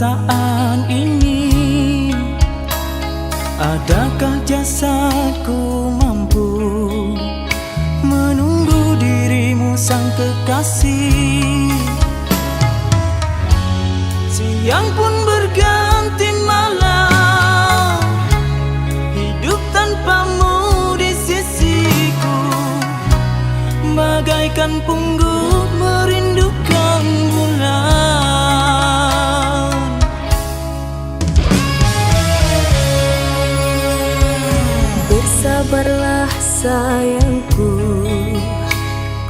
perasaan ini? Adakah jasadku mampu menunggu dirimu sang kekasih? Siang pun berganti malam, hidup tanpamu di sisiku bagaikan pungguk merindukan bulan. Bersabarlah sayangku,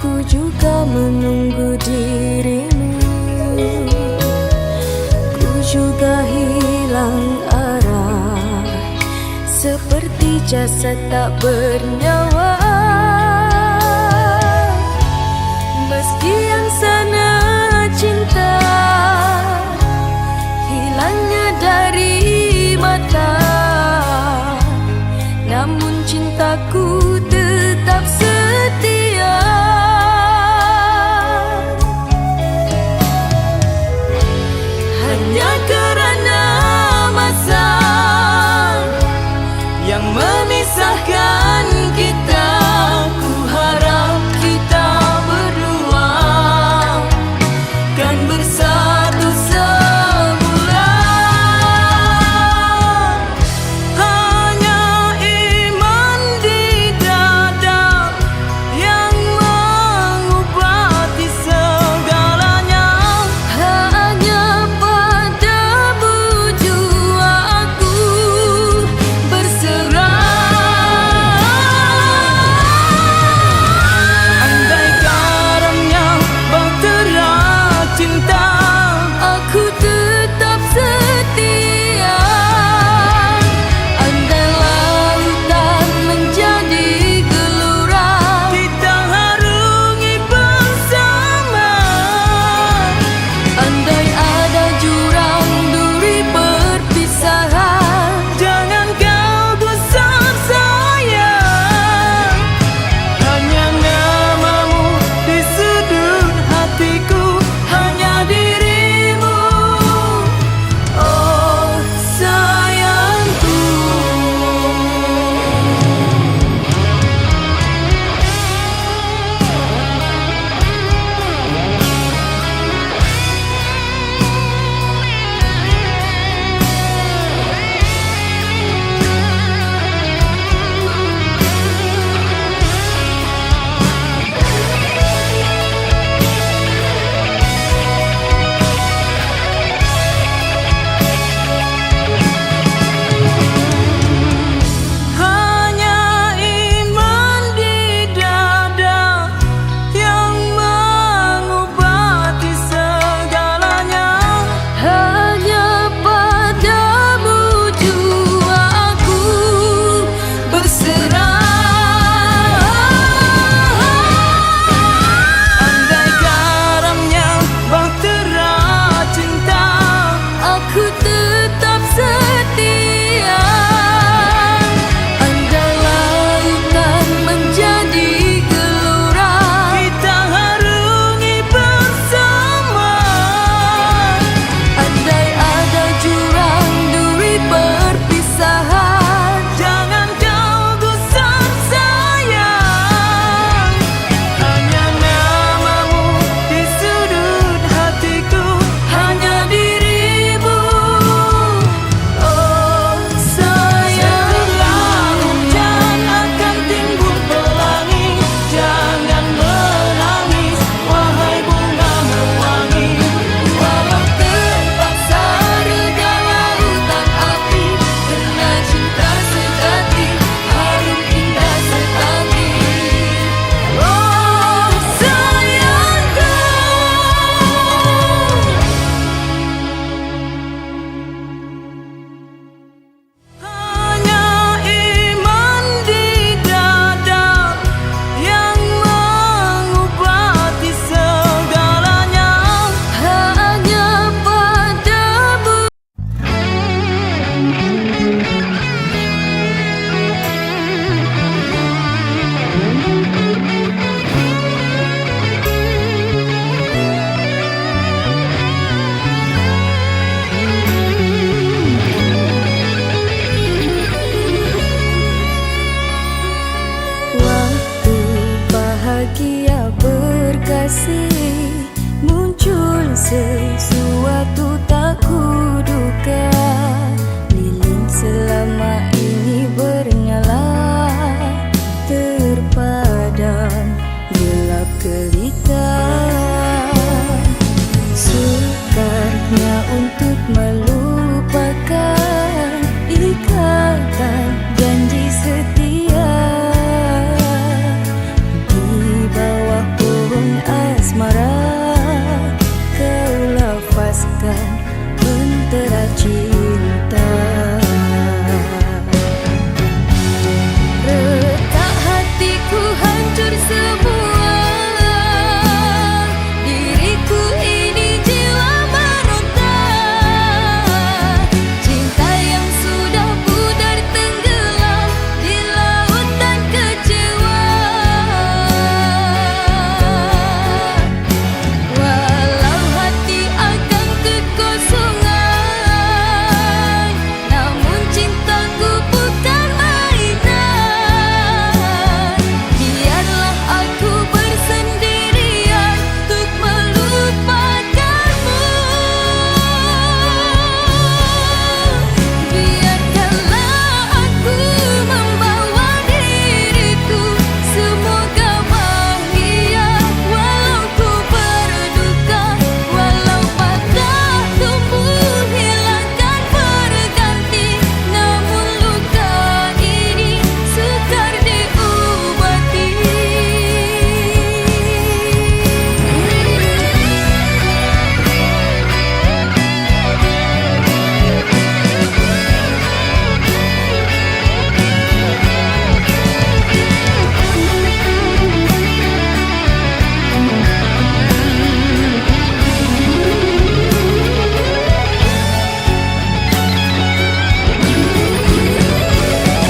ku juga menunggu dirimu. Ku juga hilang arah, seperti jasad tak bernyawa. Meski yang sana cinta hilangnya dari mata, namun cintaku tetap setia. Hanya kerana masa yang memisahkan kita, ku harap kita berdua kan bersatu semula. Hanya iman di bahagia berkasih, muncul sesuatu tak kuduga. Lilin selama ini bernyala, terpadam gelap gelita. Sukarnya untuk melupakan ikatan janji setia. Di bawah pohon asmara, kau lafazkan mentera cinta. Retak hatiku hancur semua, diriku ini jiwa meronta. Cinta yang sudah pudar tenggelam di lautan kecewa. Walau hati akan kekosongan, namun cintaku bukan mainan. Biarlah aku bersendirian untuk melupakanmu. Biarkanlah aku membawa diriku, semoga bahagia walau ku berduka. Walau patah tumbuh hilangkan berganti, namun luka ini sukar diobati.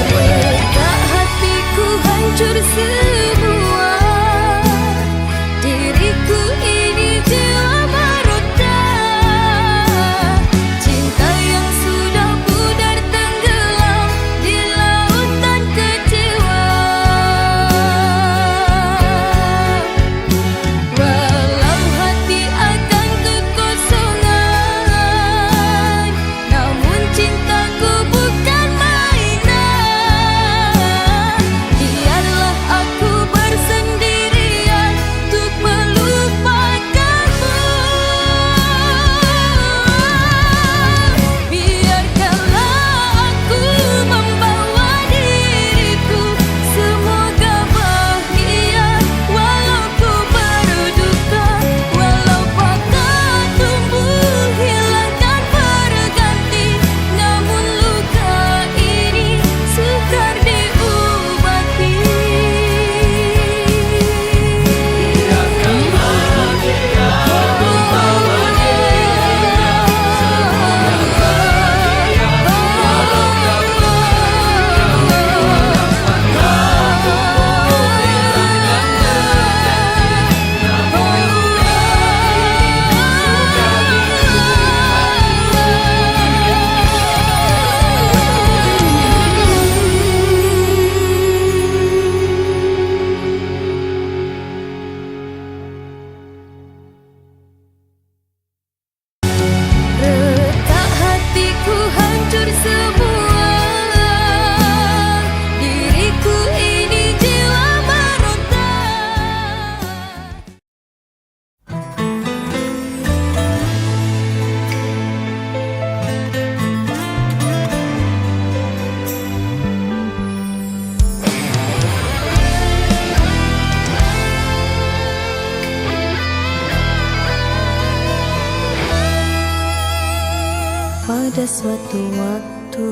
Retak hatiku hancur semua, diriku ini jiwa meronta. Cinta yang sudah pudar tenggelam di lautan kecewa. Walau hati akan kekosongan, namun cintaku bukan mainan. Biarlah aku bersendirian untuk melupakanmu. Biarkanlah aku membawa diriku, semoga bahagia walau ku berduka. Walau patah tumbuh hilangkan berganti, namun luka ini sukar diobati. Retak hatiku hancur semua, diriku ini jiwa meronta. Pada suatu waktu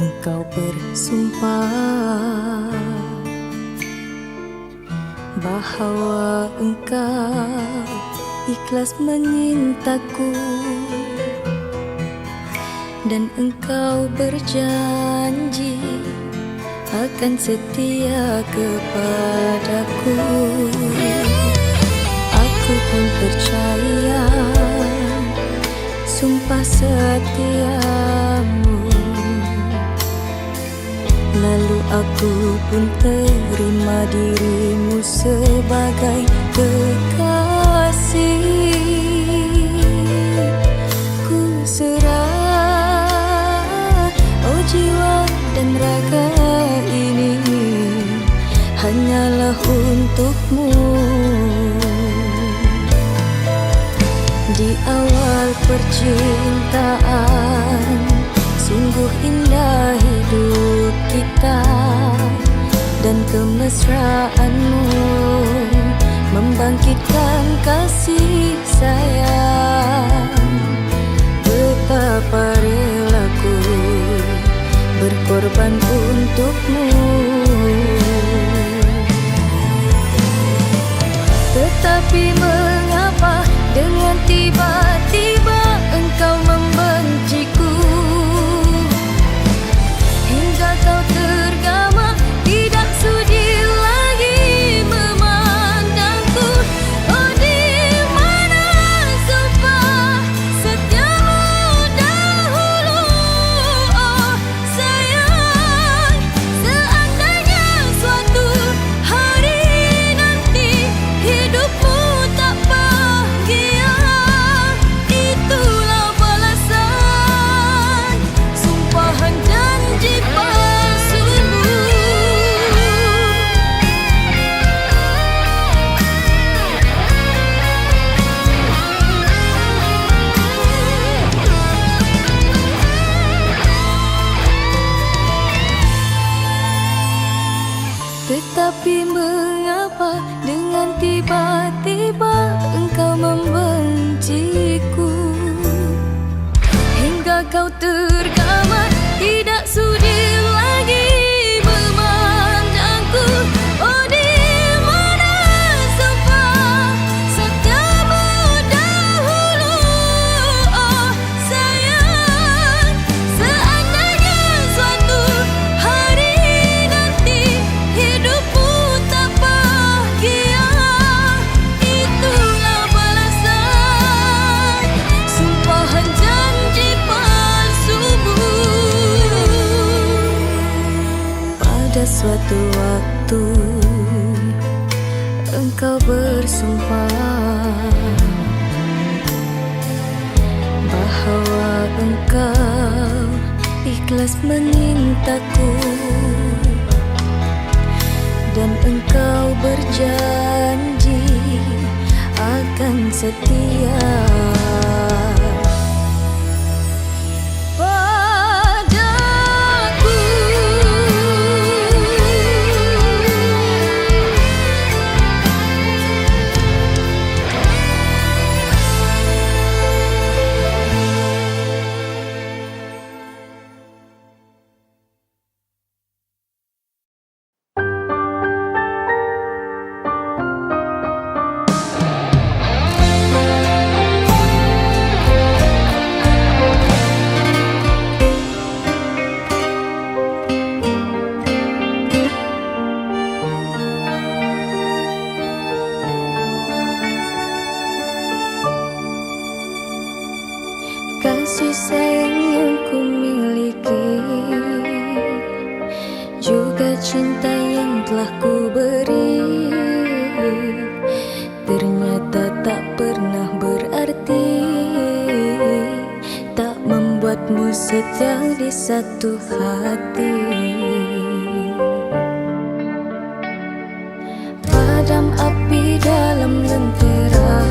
engkau bersumpah bahwa engkau ikhlas menyintaku, dan engkau berjanji akan setia kepadaku. Aku pun percaya sumpah setiamu. Lalu aku pun terima dirimu sebagai kekasih. Ku serah, oh jiwa dan raga ini hanyalah untukmu. Di awal percintaan sungguh indah hidup kita, dan kemesraanmu membangkitkan kasih sayang. Betapa relaku berkorban untukmu. Tetapi mengapa dengan tiba-tiba engkau membenciku, hingga kau tergama tidak sudi lagi memandangku. Oh, di mana sumpah setiamu dahulu? Oh sayang, seandainya suatu hari nanti hidupmu tak bahagia, itulah balasan sumpahan janji palsumu. Tetapi mengapa dengan tiba-tiba engkau membenciku, hingga kau tergama tidak sudi lagi memandangku. Oh, di mana sumpah setiamu dahulu? Oh sayang, seandainya suatu hari nanti hidupmu tak bahagia, itulah balasan sumpahan janji palsumu. Pada suatu waktu engkau bersumpah bahwa engkau ikhlas memintaku, dan engkau berjanji akan setia padaku. Kasih sayang yang ku miliki, juga cinta yang telah ku beri, ternyata tak pernah berarti, tak membuatmu setia di satu hati. Padam api dalam lentera,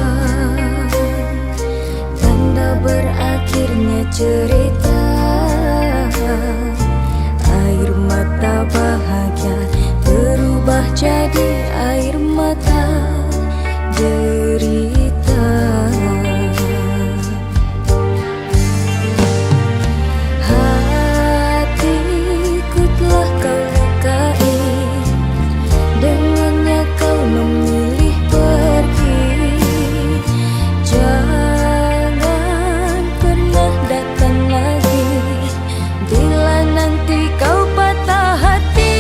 berakhirnya cerita. Air mata bahagia berubah jadi air mata derita. Hatiku telah kau lukai, dengannya kau memilih pergi. Datang lagi bila nanti kau patah hati.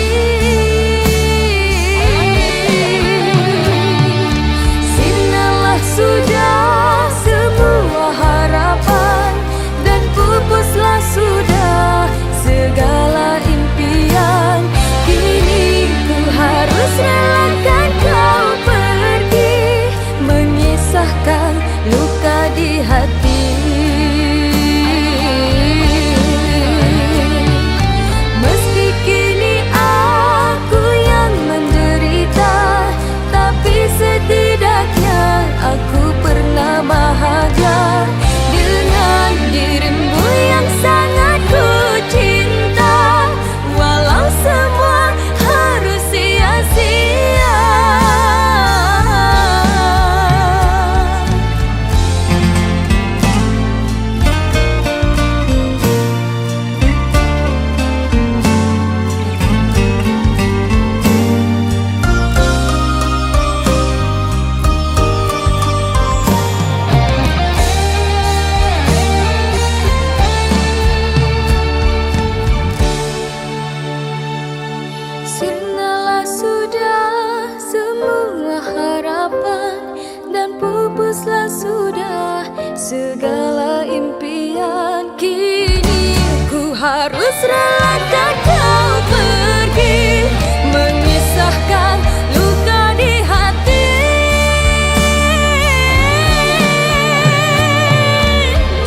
hapuslah sudah segala impian. Kini ku harus relakan kau pergi, mengisahkan luka di hati.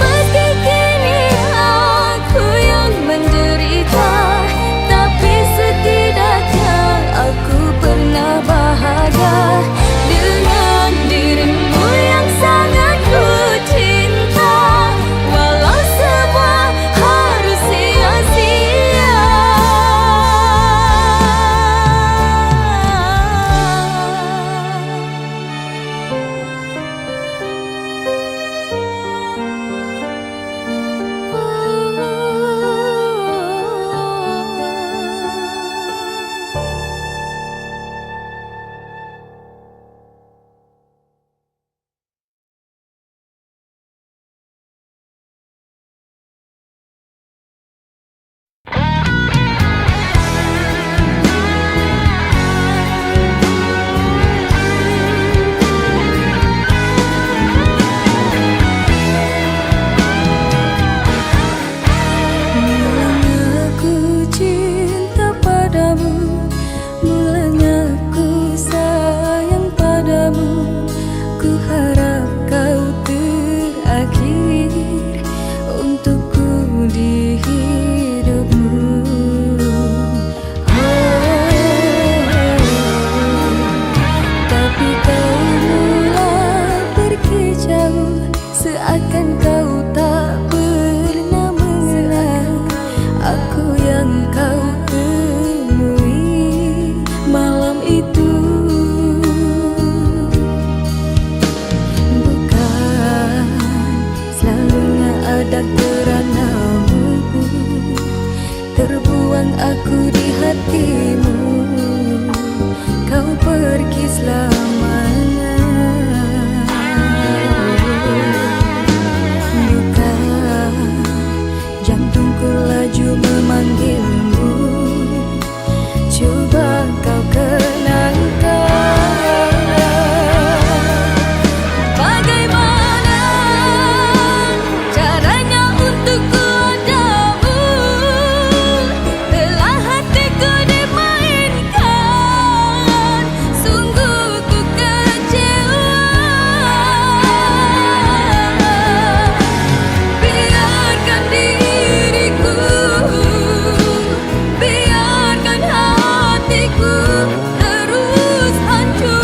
Meski kini aku yang menderita, tapi setidaknya aku pernah bahagia dengan dirimu yang sangat ku cinta. Walau semua harus sia-sia. Mulanya ku cinta padamu, mulanya ku sayang padamu. Ku harap kau terakhir untukku di hidupmu. Tapi kau mulai pergi jauh, seakan kau tak pernah mengenal aku yang kau temui malam itu. Bukan selalunya ada keranamu, terbuang aku di hatimu. Kau pergi selamanya. Bukan jantungku laju memanggilmu, coba kau kenangkan. Bagaimana caranya untuk ku adamu, telah hatiku dimainkan. Sungguh ku kecewa. Biarkan diriku, biarkan hatiku terus hancur.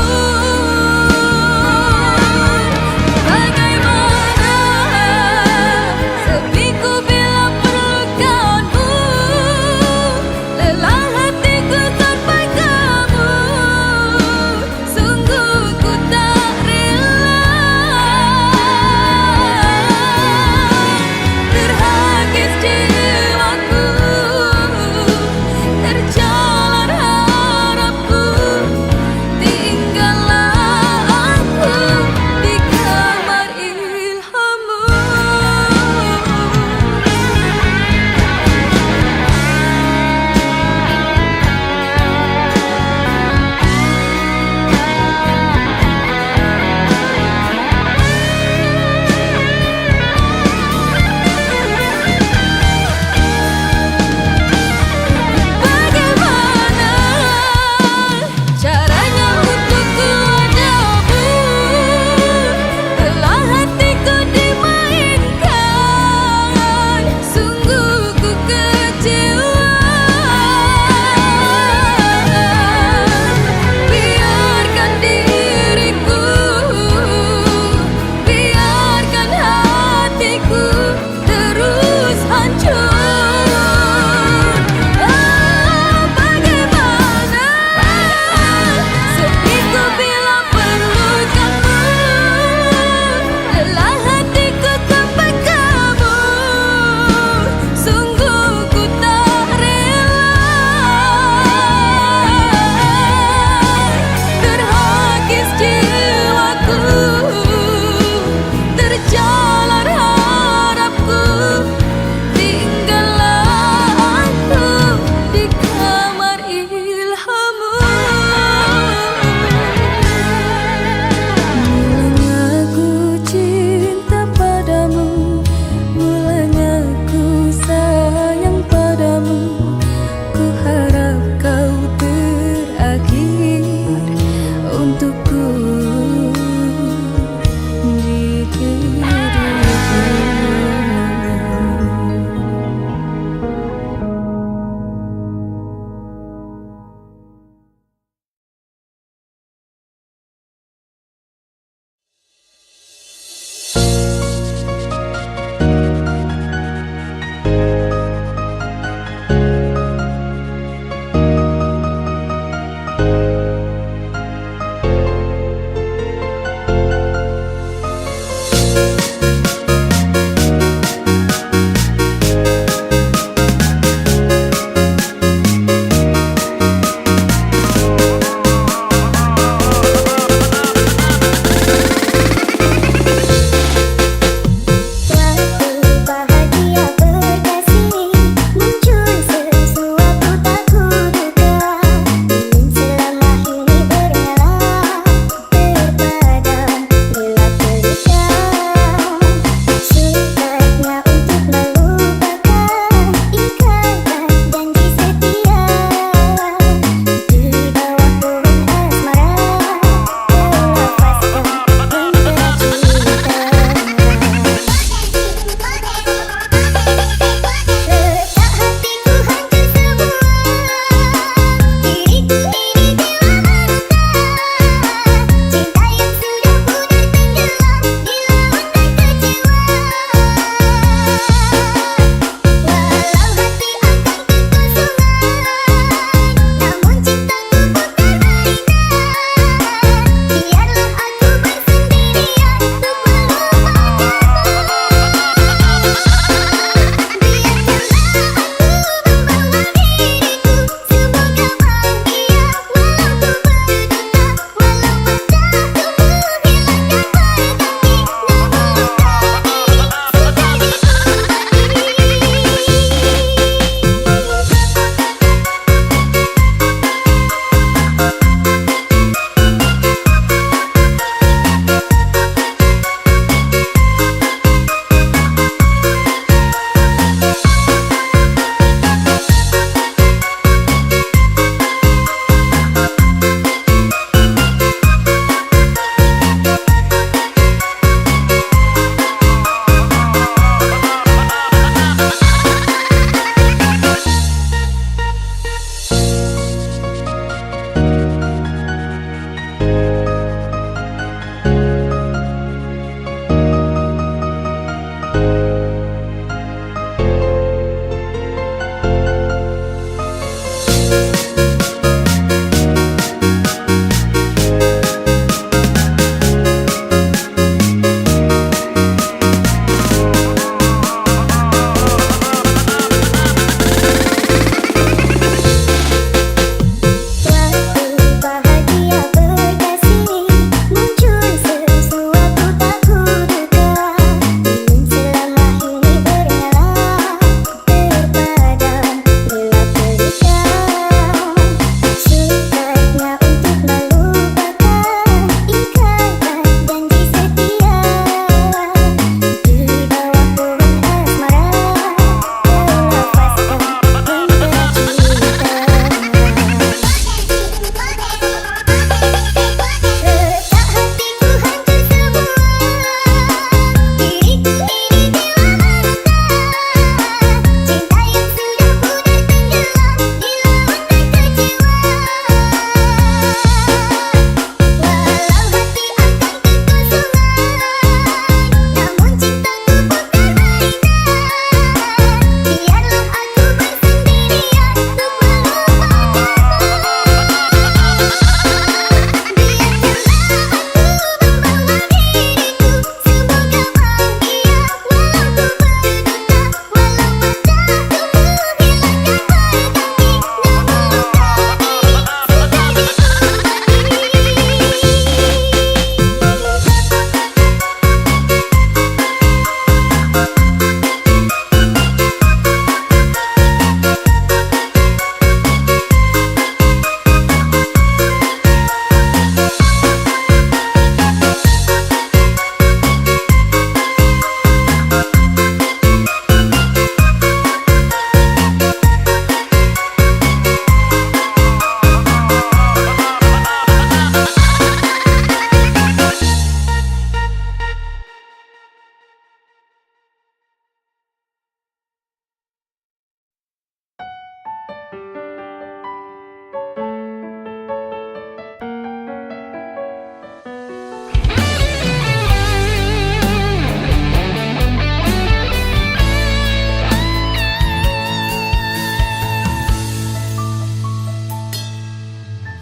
Bagaimana sepiku bila perlukanmu, lelah hatiku sampai kamu. Sungguh ku tak rela terhakis jiwaku, terjalan harapku.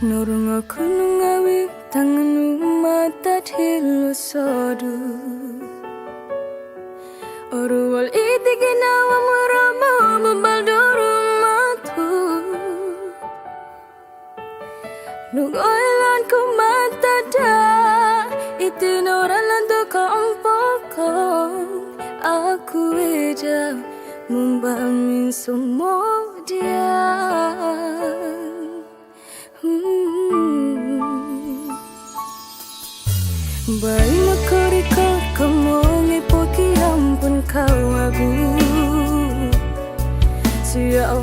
Nurung aku nungawi tanganmu mata hilo sodu Oruwal iti ginawa mo rama mabaldoro matu Nugoylan ko mata da Itinoralan to kampokong Aku eda membamin semua dia Bayi makoriko kamu ngipoki ampun kau aku Siya